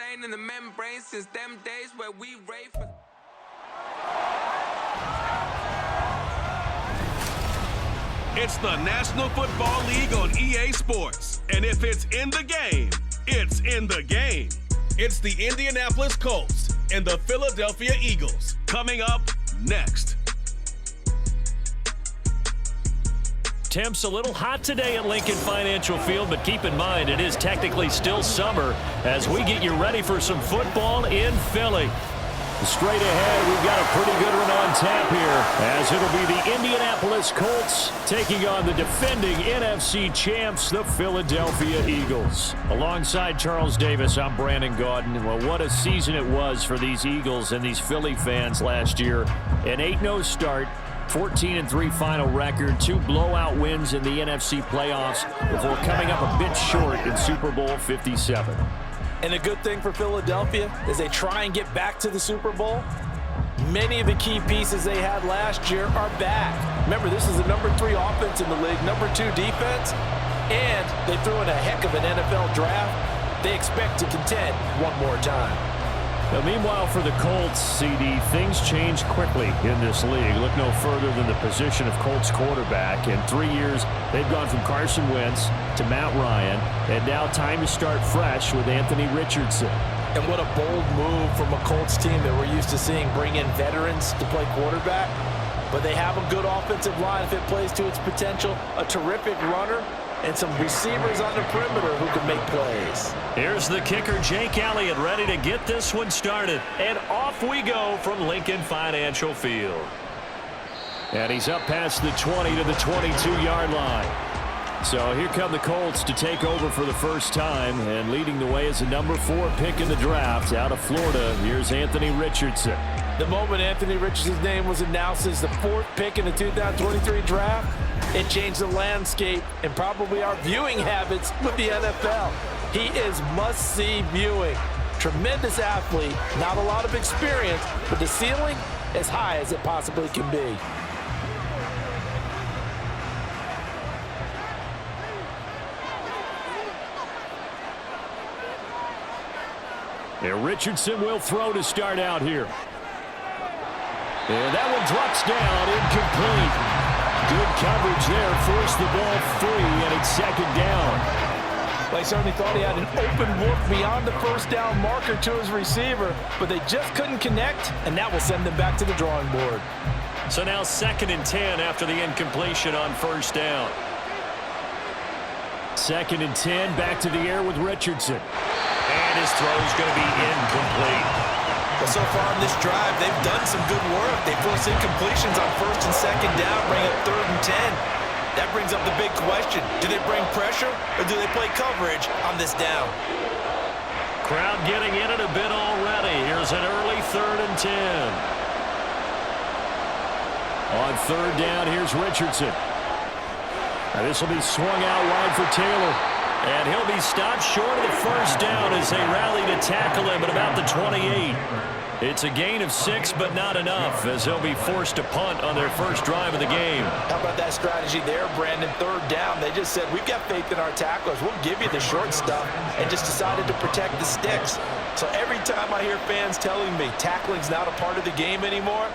ingrained in the membrane since them days where we rave for... It's the National Football League on EA Sports. And if it's in the game, it's in the game. It's the Indianapolis Colts and the Philadelphia Eagles. Coming up next. Temps a little hot today at Lincoln Financial Field, but keep in mind it is technically still summer as we get you ready for some football in Philly. Straight ahead, we've got a pretty good one on tap here as it'll be the Indianapolis Colts taking on the defending NFC champs, the Philadelphia Eagles. Alongside Charles Davis, I'm Brandon Gaudin. Well, what a season it was for these Eagles and these Philly fans last year. An 8-0 start. 14-3 final record, 2 blowout wins in the NFC playoffs before coming up a bit short in Super Bowl 57. And a good thing for Philadelphia is they try and get back to the Super Bowl. Many of the key pieces they had last year are back. Remember, this is the number 3 offense in the league, number 2 defense, and they threw in a heck of an NFL draft. They expect to contend one more time. Now, meanwhile, for the Colts, CD, things change quickly in this league. Look no further than the position of Colts quarterback. In 3 years, they've gone from Carson Wentz to Matt Ryan, and now time to start fresh with Anthony Richardson. And what a bold move from a Colts team that we're used to seeing bring in veterans to play quarterback. But they have a good offensive line if it plays to its potential, a terrific runner, and some receivers on the perimeter who can make plays. Here's the kicker, Jake Elliott, ready to get this one started. And off we go from Lincoln Financial Field. And he's up past the 20 to the 22-yard line. So here come the Colts to take over for the first time. And leading the way is the number 4 pick in the draft out of Florida. Here's Anthony Richardson. The moment Anthony Richardson's name was announced as the 4th pick in the 2023 draft, it changed the landscape and probably our viewing habits with the NFL. He is must-see viewing. Tremendous athlete, not a lot of experience, but the ceiling as high as it possibly can be. And Richardson will throw to start out here. And that one drops down, incomplete. Good coverage there, forced the ball free, and it's 2nd down. They certainly thought he had an open look beyond the first down marker to his receiver, but they just couldn't connect, and that will send them back to the drawing board. So now 2nd and 10 after the incompletion on 1st down. 2nd and 10, back to the air with Richardson. And his throw is going to be incomplete. Well, so far in this drive, they've done some good work. They forced incompletions on 1st and 2nd down, bring up 3rd and 10. That brings up the big question. Do they bring pressure or do they play coverage on this down? Crowd getting in it a bit already. Here's an early 3rd and 10. On 3rd down, here's Richardson. Now this will be swung out wide for Taylor. And he'll be stopped short of the first down as they rally to tackle him at about the 28. It's a gain of 6, but not enough, as they'll be forced to punt on their first drive of the game. How about that strategy there, Brandon? 3rd down, they just said, we've got faith in our tacklers. We'll give you the short stuff, and just decided to protect the sticks. So every time I hear fans telling me tackling's not a part of the game anymore,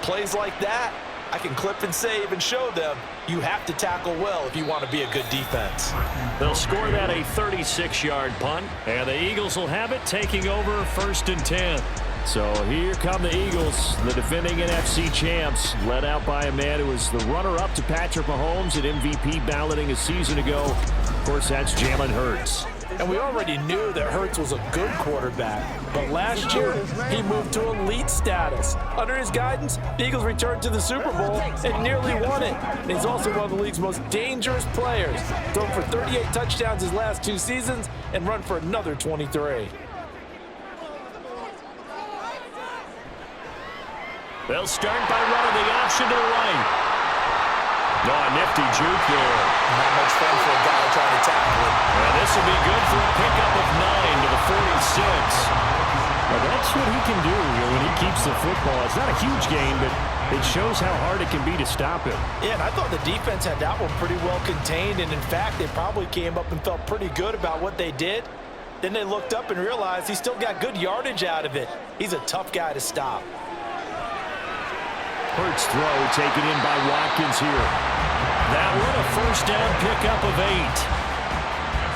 plays like that, I can clip and save and show them you have to tackle well if you want to be a good defense. They'll score that a 36-yard punt, and the Eagles will have it taking over 1st and 10. So here come the Eagles, the defending NFC champs, led out by a man who was the runner-up to Patrick Mahomes at MVP balloting a season ago. Of course, that's Jalen Hurts. And we already knew that Hurts was a good quarterback, but last year he moved to elite status. Under his guidance, the Eagles returned to the Super Bowl and nearly won it. And he's also one of the league's most dangerous players, thrown for 38 touchdowns his last 2 seasons and run for another 23. They'll start by running the option to the right. Oh, nifty juke there. Not much fun for a guy trying to tackle it. And this will be good for a pickup of 9 to the 46. Well, that's what he can do when he keeps the football. It's not a huge gain, but it shows how hard it can be to stop him. Yeah, and I thought the defense had that one pretty well contained, and in fact, they probably came up and felt pretty good about what they did. Then they looked up and realized he still got good yardage out of it. He's a tough guy to stop. Hurts throw taken in by Watkins here. That one a first down pickup of 8.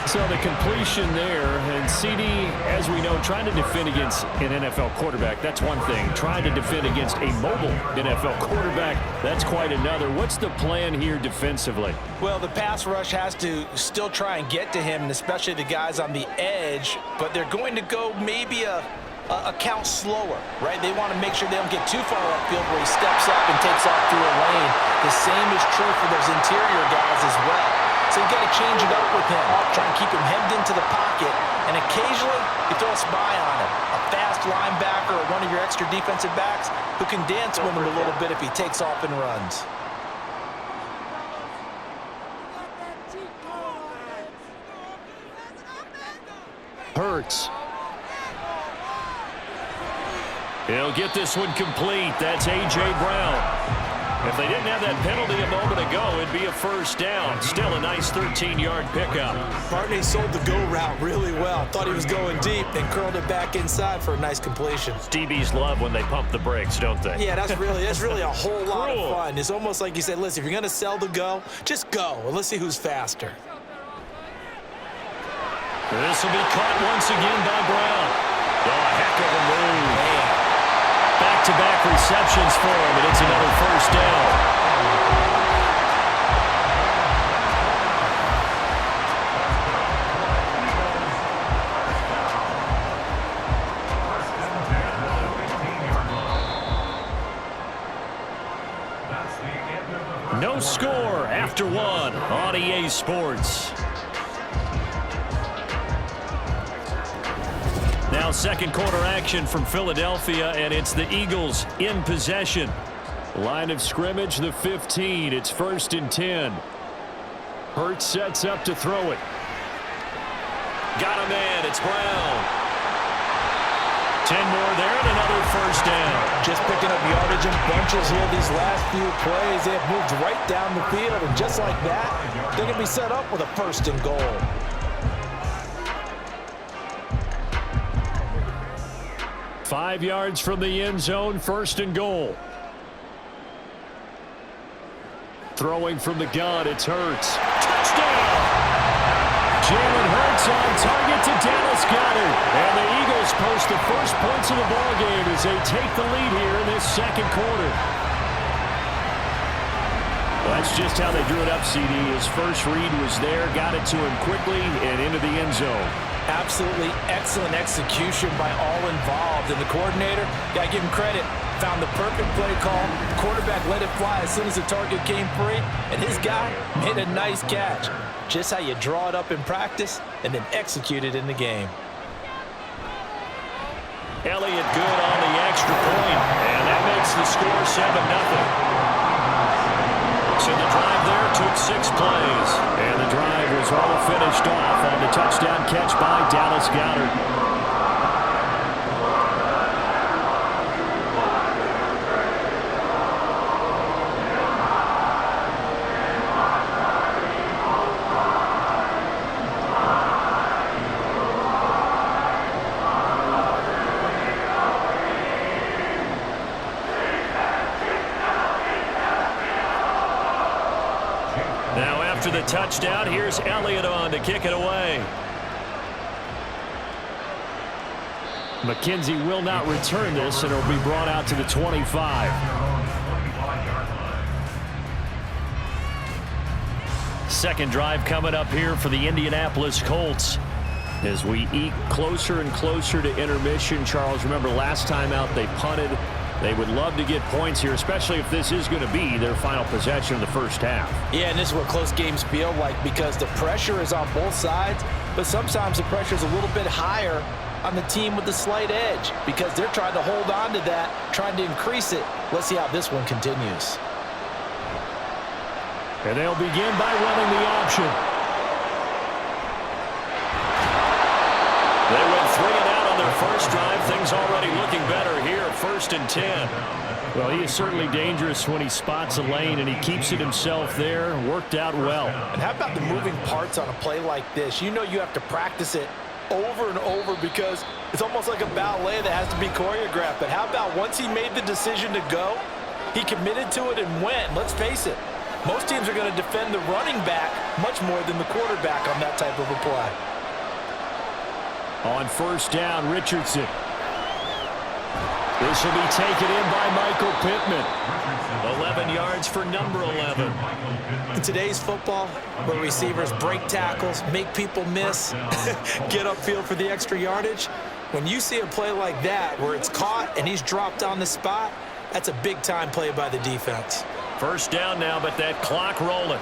So the completion there, and CD, as we know, trying to defend against an NFL quarterback, that's one thing. Trying to defend against a mobile NFL quarterback, that's quite another. What's the plan here defensively? Well, the pass rush has to still try and get to him, and especially the guys on the edge, but they're going to go maybe a count slower, right? They want to make sure they don't get too far upfield where he steps up and takes off through a lane. The same is true for those interior guys as well. So you've got to change it up with him. Try and keep him hemmed into the pocket, and occasionally you throw a spy on him. A fast linebacker or one of your extra defensive backs who can dance with him a little bit if he takes off and runs. Hurts. He'll get this one complete. That's A.J. Brown. If they didn't have that penalty a moment ago, it'd be a first down. Still a nice 13-yard pickup. Barney sold the go route really well. Thought he was going deep and curled it back inside for a nice completion. DBs love when they pump the brakes, don't they? Yeah, that's really a whole lot of fun. It's almost like you said, listen, if you're going to sell the go, just go, and let's see who's faster. This will be caught once again by Brown. Oh, a heck of a move. Back-to-back receptions for him, and it's another first down. No score after 1 on EA Sports. Now second quarter action from Philadelphia, and it's the Eagles in possession. Line of scrimmage, the 15. It's 1st and 10. Hurts sets up to throw it. Got a man. It's Brown. 10 more there and another first down. Just picking up yardage in bunches here these last few plays. They have moved right down the field, and just like that, they're going to be set up with a 1st and goal. Five yards from the end zone, 1st and goal. Throwing from the gun, it's Hurts. Touchdown! Jalen Hurts on target to Dallas Goedert. And the Eagles post the first points of the ballgame as they take the lead here in this second quarter. Well, that's just how they drew it up, CD. His first read was there, got it to him quickly and into the end zone. Absolutely excellent execution by all involved. And the coordinator, got to give him credit, found the perfect play call. The quarterback let it fly as soon as the target came free. And his guy made a nice catch. Just how you draw it up in practice and then execute it in the game. Elliott good on the extra point. And that makes the score 7-0. So the drive there took 6 plays. And the drive was all finished off on the touchdown catch by Dallas Goedert. The touchdown, here's Elliott on to kick it away. McKenzie will not return this, and it'll be brought out to the 25. Second drive coming up here for the Indianapolis Colts as we eke closer and closer to intermission. Charles, remember last time out they punted. They would love to get points here, especially if this is going to be their final possession of the first half. Yeah, and this is what close games feel like because the pressure is on both sides, but sometimes the pressure is a little bit higher on the team with the slight edge because they're trying to hold on to that, trying to increase it. Let's see how this one continues. And they'll begin by running the option. They went 3 and out on their first drive. Things already looking better here. 1st and 10. Well, he is certainly dangerous when he spots a lane and he keeps it himself there. Worked out well. And how about the moving parts on a play like this? You know you have to practice it over and over because it's almost like a ballet that has to be choreographed. But how about once he made the decision to go, he committed to it and went. Let's face it, most teams are going to defend the running back much more than the quarterback on that type of a play. On first down, Richardson. This will be taken in by Michael Pittman. 11 yards for number 11. In today's football, where receivers break tackles, make people miss, get upfield for the extra yardage, when you see a play like that where it's caught and he's dropped on the spot, that's a big-time play by the defense. First down now, but that clock rolling.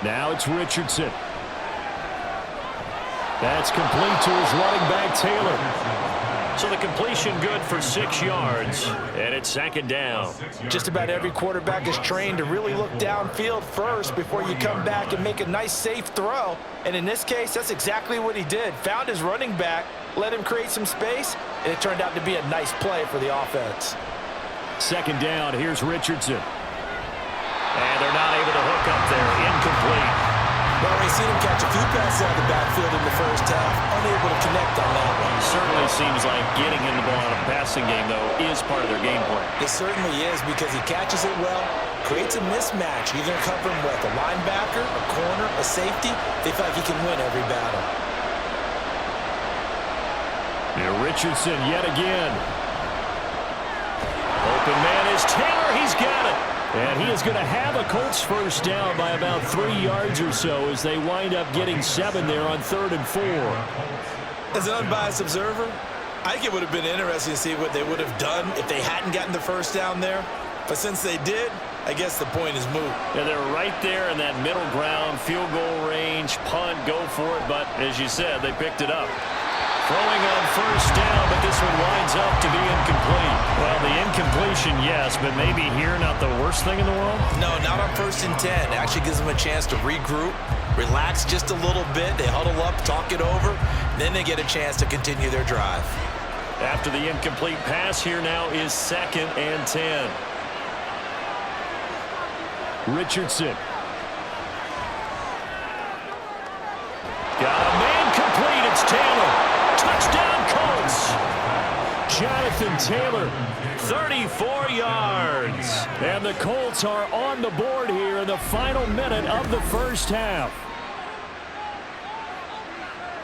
Now it's Richardson. That's complete to his running back, Taylor. So the completion good for 6 yards, and it's second down. Just about every quarterback is trained to really look downfield first before you come back and make a nice, safe throw. And in this case, that's exactly what he did. Found his running back, let him create some space, and it turned out to be a nice play for the offense. Second down, here's Richardson. And they're not able to hook up there. Incomplete. Well, we've seen him catch a few passes out of the backfield in the first half. Unable to connect on that one. Certainly seems like getting him the ball in a passing game, though, is part of their game plan. It certainly is because he catches it well, creates a mismatch. You're going to cover him with a linebacker, a corner, a safety. They feel like he can win every battle. Here Richardson yet again. Open man is Taylor. He's got it. And he is going to have a Colts first down by about 3 yards or so as they wind up getting 7 there on 3rd and 4. As an unbiased observer, I think it would have been interesting to see what they would have done if they hadn't gotten the first down there. But since they did, I guess the point is moot. Yeah, they're right there in that middle ground, field goal range, punt, go for it. But as you said, they picked it up. Throwing on first down, but this one winds up to be incomplete. Well, the incompletion, yes, but maybe here not the worst thing in the world? No, not on 1st and 10. It actually gives them a chance to regroup, relax just a little bit. They huddle up, talk it over, then they get a chance to continue their drive. After the incomplete pass, here now is 2nd and 10. Richardson. Got a man complete. It's Taylor. Touchdown, Colts. Jonathan Taylor, 34 yards. And the Colts are on the board here in the final minute of the first half.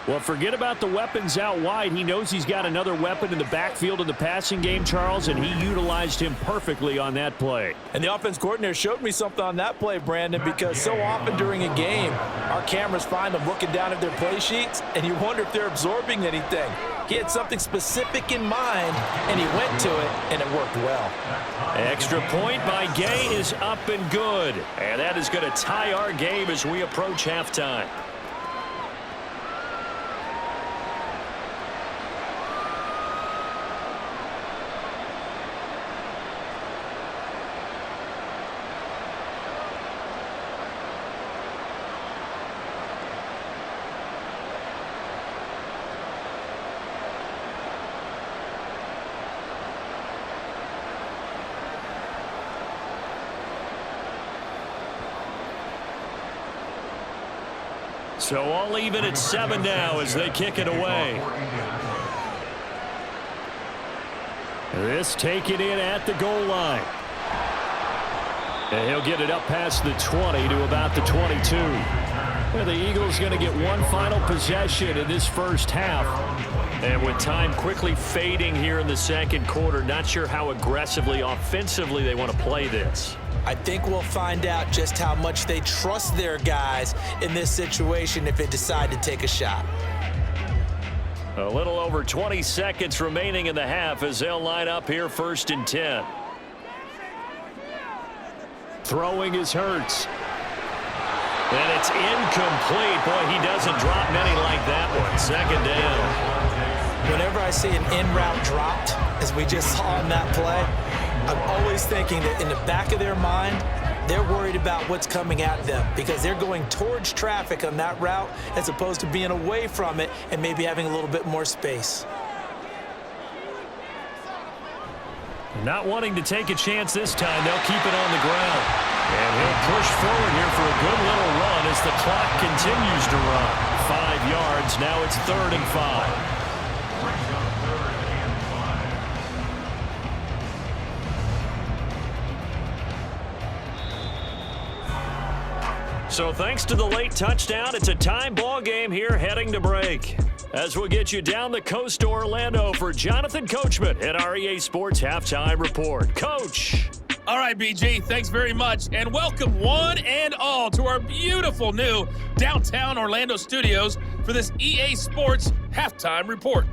Well, forget about the weapons out wide. He knows he's got another weapon in the backfield in the passing game, Charles, and he utilized him perfectly on that play. And the offense coordinator showed me something on that play, Brandon, because so often during a game, our cameras find them looking down at their play sheets, and you wonder if they're absorbing anything. He had something specific in mind, and he went to it, and it worked well. Extra point by Gay is up and good. And that is going to tie our game as we approach halftime. So all even at 7 now as they kick it away. This taken in at the goal line. And he'll get it up past the 20 to about the 22. Well, the Eagles going to get one final possession in this first half. And with time quickly fading here in the second quarter, not sure how aggressively, offensively they want to play this. I think we'll find out just how much they trust their guys in this situation if they decide to take a shot. A little over 20 seconds remaining in the half as they'll line up here 1st and 10. Throwing is Hurts. And it's incomplete. Boy, he doesn't drop many like that one. 2nd down. Whenever I see an in-route dropped, as we just saw on that play, I'm always thinking that in the back of their mind, they're worried about what's coming at them because they're going towards traffic on that route as opposed to being away from it and maybe having a little bit more space. Not wanting to take a chance this time, they'll keep it on the ground. And he'll push forward here for a good little run as the clock continues to run. 5 yards. Now it's 3rd and 5. So thanks to the late touchdown, it's a time ball game here heading to break. As we'll get you down the coast to Orlando for Jonathan Coachman at our EA Sports Halftime Report. Coach. All right, BG, thanks very much. And welcome one and all to our beautiful new downtown Orlando studios for this EA Sports Halftime Report.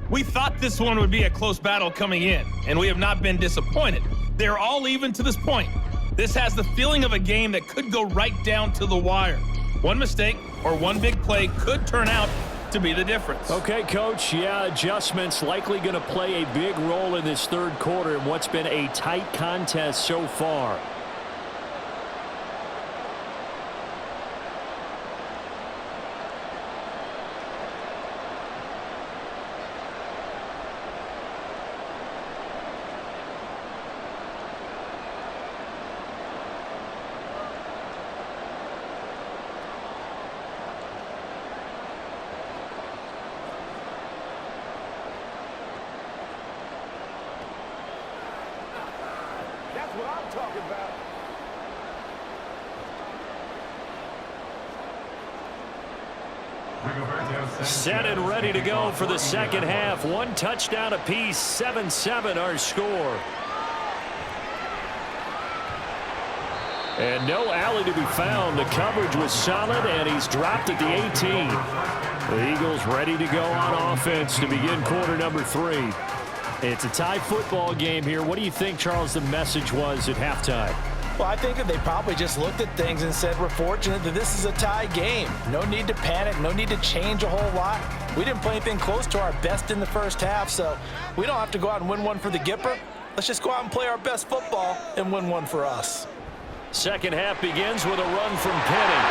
We thought this one would be a close battle coming in, and we have not been disappointed. They're all even to this point. This has the feeling of a game that could go right down to the wire. One mistake or one big play could turn out to be the difference. Okay, Coach. Yeah, adjustments likely going to play a big role in this third quarter in what's been a tight contest so far. Set and ready to go for the second half. One touchdown apiece, 7-7 our score. And no alley to be found. The coverage was solid, and he's dropped at the 18. The Eagles ready to go on offense to begin quarter number 3. It's a tie football game here. What do you think, Charles, the message was at halftime? Well, I think that they probably just looked at things and said, we're fortunate that this is a tie game. No need to panic, no need to change a whole lot. We didn't play anything close to our best in the first half, so we don't have to go out and win one for the Gipper. Let's just go out and play our best football and win one for us. Second half begins with a run from Penny.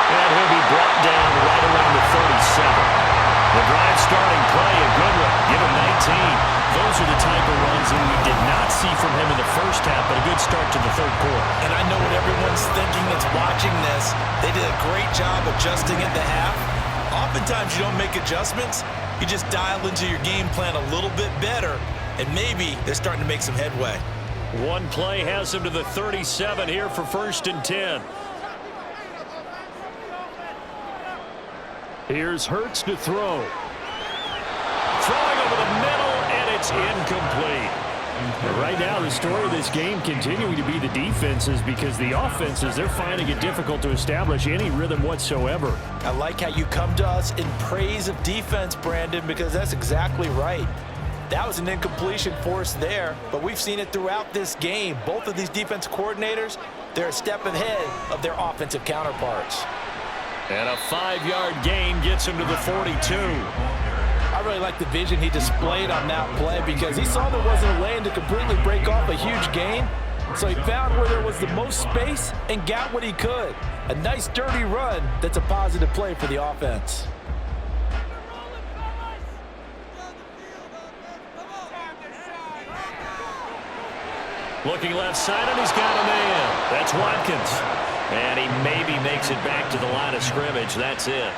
And he'll be brought down right around the 37. The drive starting play, a good one. Give him 19. Those are the type of runs that we did not see from him in the first half, but a good start to the third quarter. And I know what everyone's thinking that's watching this. They did a great job adjusting at the half. Oftentimes you don't make adjustments. You just dial into your game plan a little bit better, and maybe they're starting to make some headway. One play has him to the 37 here for 1st and 10. Here's Hurts to throw. Throwing over the middle, and it's incomplete. Right now, the story of this game continuing to be the defenses, because the offenses, they're finding it difficult to establish any rhythm whatsoever. I like how you come to us in praise of defense, Brandon, because that's exactly right. That was an incompletion force there, but we've seen it throughout this game. Both of these defense coordinators, they're a step ahead of their offensive counterparts. And a 5-yard gain gets him to the 42. I really like the vision he displayed on that play, because he saw there wasn't a lane to completely break off a huge gain. So he found where there was the most space and got what he could. A nice dirty run that's a positive play for the offense. Looking left side, and he's got a man. That's Watkins. And he maybe makes it back to the line of scrimmage. That's it.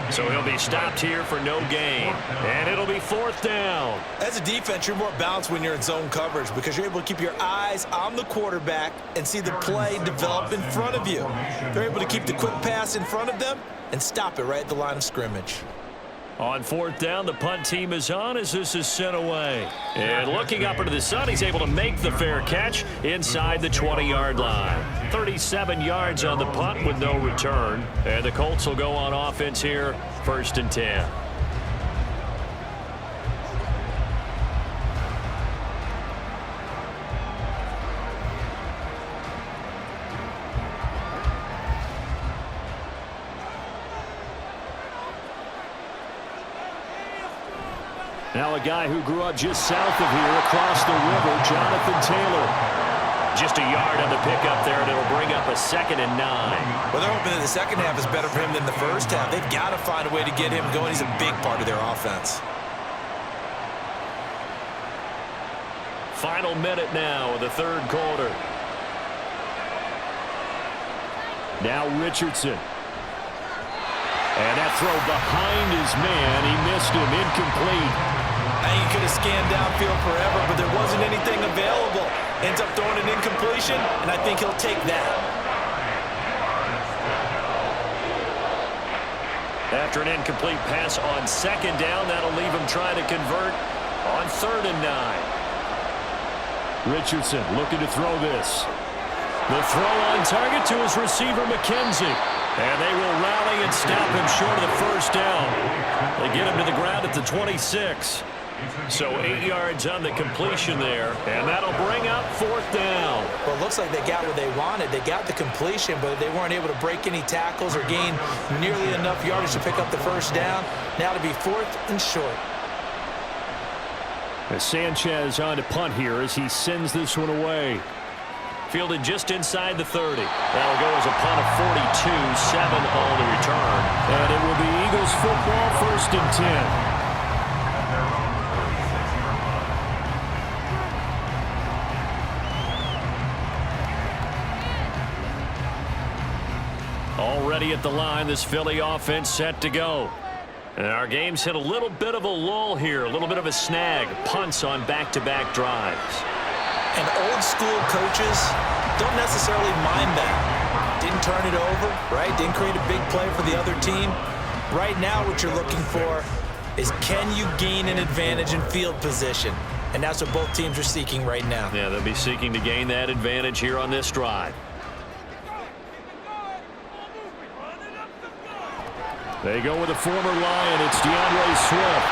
So he'll be stopped here for no gain. And it'll be 4th down. As a defense, you're more balanced when you're in zone coverage, because you're able to keep your eyes on the quarterback and see the play develop in front of you. They're able to keep the quick pass in front of them and stop it right at the line of scrimmage. On 4th down, the punt team is on as this is sent away. And looking up into the sun, he's able to make the fair catch inside the 20-yard line. 37 yards on the punt with no return. And the Colts will go on offense here, 1st and 10. Now a guy who grew up just south of here across the river, Jonathan Taylor. Just a yard on the pickup there, and it'll bring up a 2nd and 9. Well, they're hoping that the second half is better for him than the first half. They've got to find a way to get him going. He's a big part of their offense. Final minute now of the third quarter. Now Richardson. And that throw behind his man. He missed him. Incomplete. And he could have scanned downfield forever, but there wasn't anything available. Ends up throwing an incompletion, and I think he'll take that. After an incomplete pass on second down, that'll leave him trying to convert on 3rd and 9. Richardson looking to throw this. The throw on target to his receiver, McKenzie. And they will rally and stop him short of the first down. They get him to the ground at the 26. So 8 yards on the completion there. And that'll bring up 4th down. Well, it looks like they got what they wanted. They got the completion, but they weren't able to break any tackles or gain nearly enough yardage to pick up the first down. Now to be 4th and short. As Sanchez on to punt here as he sends this one away. Fielded just inside the 30. That'll go as a punt of 42, 7 on the return. And it will be Eagles football, 1st and 10. Already at the line, this Philly offense set to go. And our game's hit a little bit of a lull here, a little bit of a snag. Punts on back-to-back drives. And old school coaches don't necessarily mind that. Didn't turn it over, right? Didn't create a big play for the other team. Right now what you're looking for is, can you gain an advantage in field position? And that's what both teams are seeking right now. Yeah, they'll be seeking to gain that advantage here on this drive. They go with a former Lion. It's DeAndre Swift.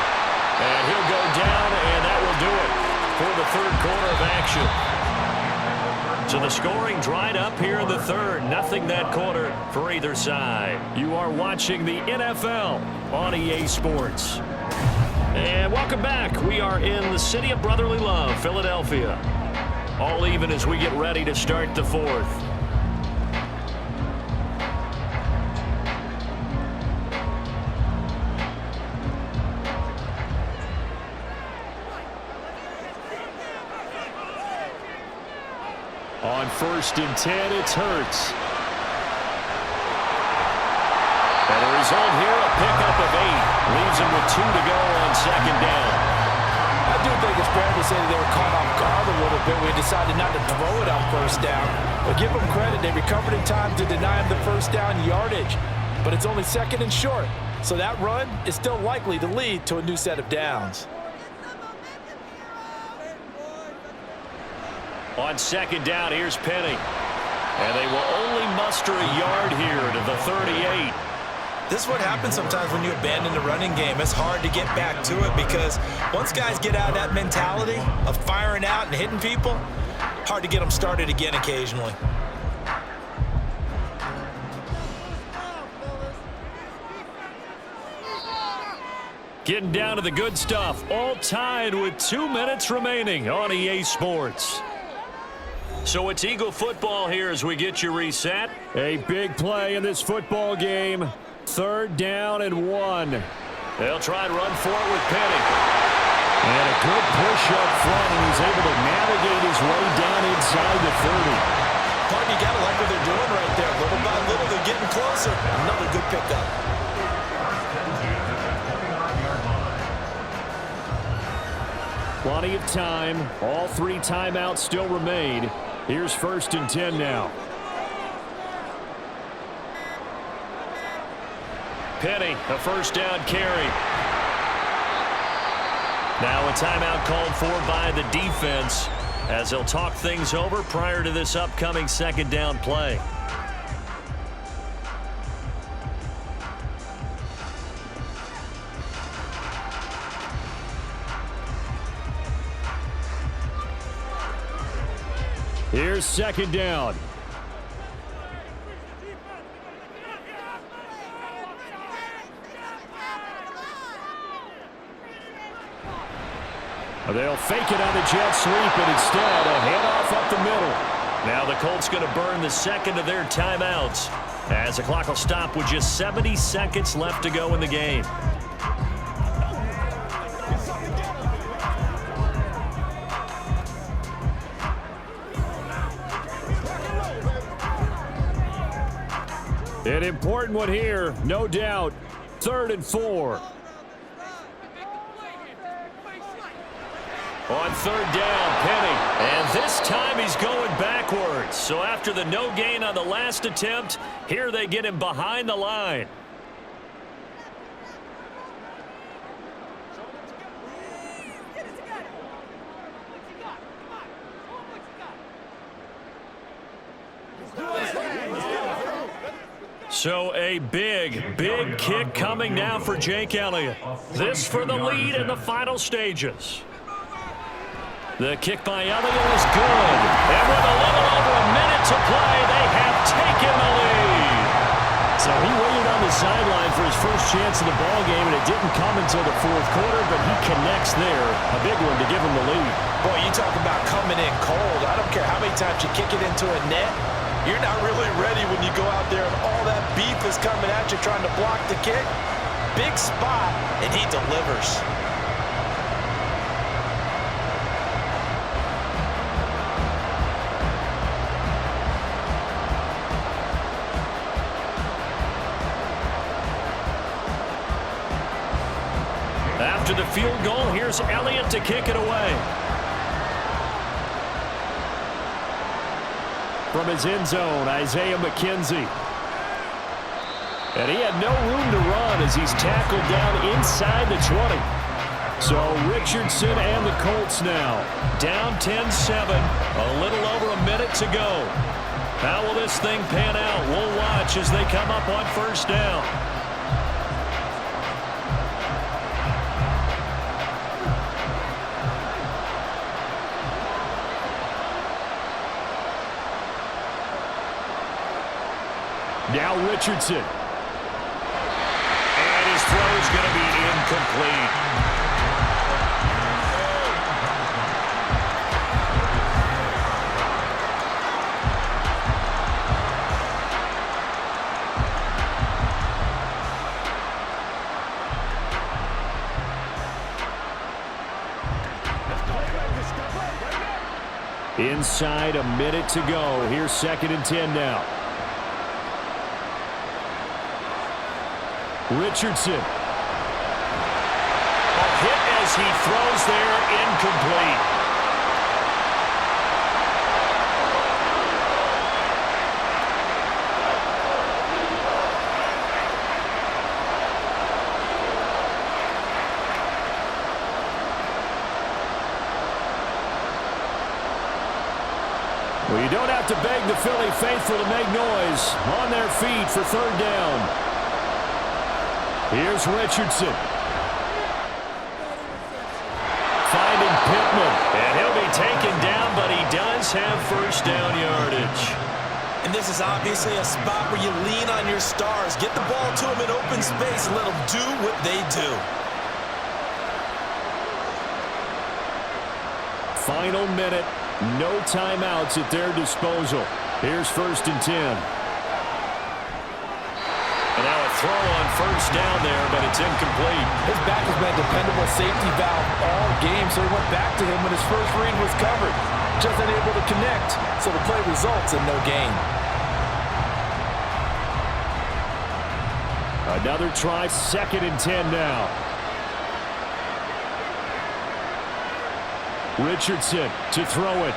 And he'll go down, and that will do it for the 3rd quarter of action. So the scoring dried up here in the 3rd. Nothing that quarter for either side. You are watching the NFL on EA Sports. And welcome back. We are in the city of brotherly love, Philadelphia. All even as we get ready to start the 4th. On 1st and 10, it's Hurts. And the result here, a pickup of 8. Leaves him with 2 to go on 2nd down. I do think it's fair to say that they were caught off guard a little bit. We decided not to throw it on 1st down. But give them credit. They recovered in time to deny him the 1st down yardage. But it's only 2nd and short. So that run is still likely to lead to a new set of downs. On 2nd down, here's Penny. And they will only muster a yard here to the 38. This is what happens sometimes when you abandon the running game. It's hard to get back to it because once guys get out of that mentality of firing out and hitting people, hard to get them started again occasionally. Getting down to the good stuff. All tied with 2 minutes remaining on EA Sports. So it's Eagle football here as we get you reset. A big play in this football game. 3rd down and 1. They'll try and run for it with Penny. And a good push up front, and he's able to navigate his way down inside the 30. Part you gotta like what they're doing right there. Little by little, they're getting closer. Another good pickup. Plenty of time. All 3 timeouts still remain. Here's 1st and 10 now. Penny, a 1st down carry. Now a timeout called for by the defense as they'll talk things over prior to this upcoming 2nd down play. Here's 2nd down. They'll fake it on the jet sweep, and instead a handoff up the middle. Now the Colts going to burn the 2nd of their timeouts as the clock will stop with just 70 seconds left to go in the game. An important one here, no doubt. 3rd and 4. On 3rd down, Penny. And this time he's going backwards. So after the no gain on the last attempt, here they get him behind the line. So a big kick coming now for Jake Elliott. This for the lead in the final stages. The kick by Elliott is good. And with a little over a minute to play, they have taken the lead. So he waited on the sideline for his first chance in the ball game, and it didn't come until the 4th quarter, but he connects there. A big one to give him the lead. Boy, you talk about coming in cold. I don't care how many times you kick it into a net. You're not really ready when you go out there and all that beef is coming at you trying to block the kick. Big spot, and he delivers. After the field goal, here's Elliott to kick it away. From his end zone, Isaiah McKenzie. And he had no room to run as he's tackled down inside the 20. So Richardson and the Colts now down 10-7, a little over a minute to go. How will this thing pan out? We'll watch as they come up on 1st down. Now Richardson. And his throw is going to be incomplete. Inside a minute to go. Here's 2nd and 10 now. Richardson. A hit as he throws there, incomplete. Well, you don't have to beg the Philly faithful to make noise. On their feet for 3rd down. Here's Richardson. Finding Pittman. And he'll be taken down, but he does have 1st down yardage. And this is obviously a spot where you lean on your stars. Get the ball to them in open space and let them do what they do. Final minute. No timeouts at their disposal. Here's 1st and 10. And now a throw on 1st down there, but it's incomplete. His back has been a dependable safety valve all game, so he went back to him when his first read was covered. Just unable to connect, so the play results in no gain. Another try, 2nd and 10 now. Richardson to throw it.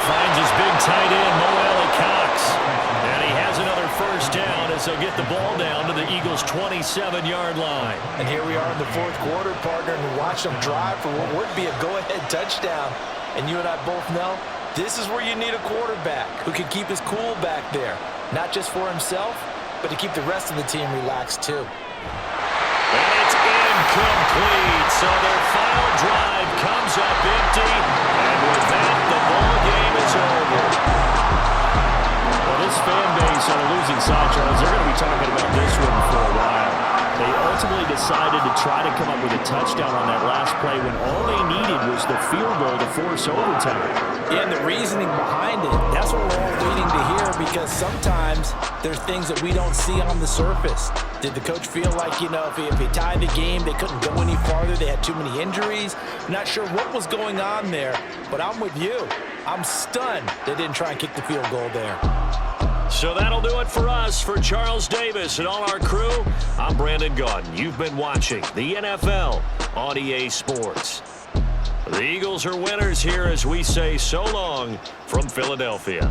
Finds his big tight end, Mo Cox. And he has another 1st down as they'll get the ball down to the Eagles' 27-yard line. And here we are in the 4th quarter, partner, and watch them drive for what would be a go-ahead touchdown. And you and I both know this is where you need a quarterback who can keep his cool back there. Not just for himself, but to keep the rest of the team relaxed too. And it's incomplete. So their final drive comes up empty. And with that, the ball game is over. Well, this fan base on a losing side, Charles, they're going to be talking about this one for a while. They ultimately decided to try to come up with a touchdown on that last play when all they needed was the field goal to force overtime. Yeah, and the reasoning behind it, that's what we're all waiting to hear, because sometimes there's things that we don't see on the surface. Did the coach feel like, if they tied the game, they couldn't go any farther, they had too many injuries? I'm not sure what was going on there, but I'm with you. I'm stunned they didn't try and kick the field goal there. So that'll do it for us. For Charles Davis and all our crew, I'm Brandon Gaudin. You've been watching the NFL on EA Sports. The Eagles are winners here as we say so long from Philadelphia.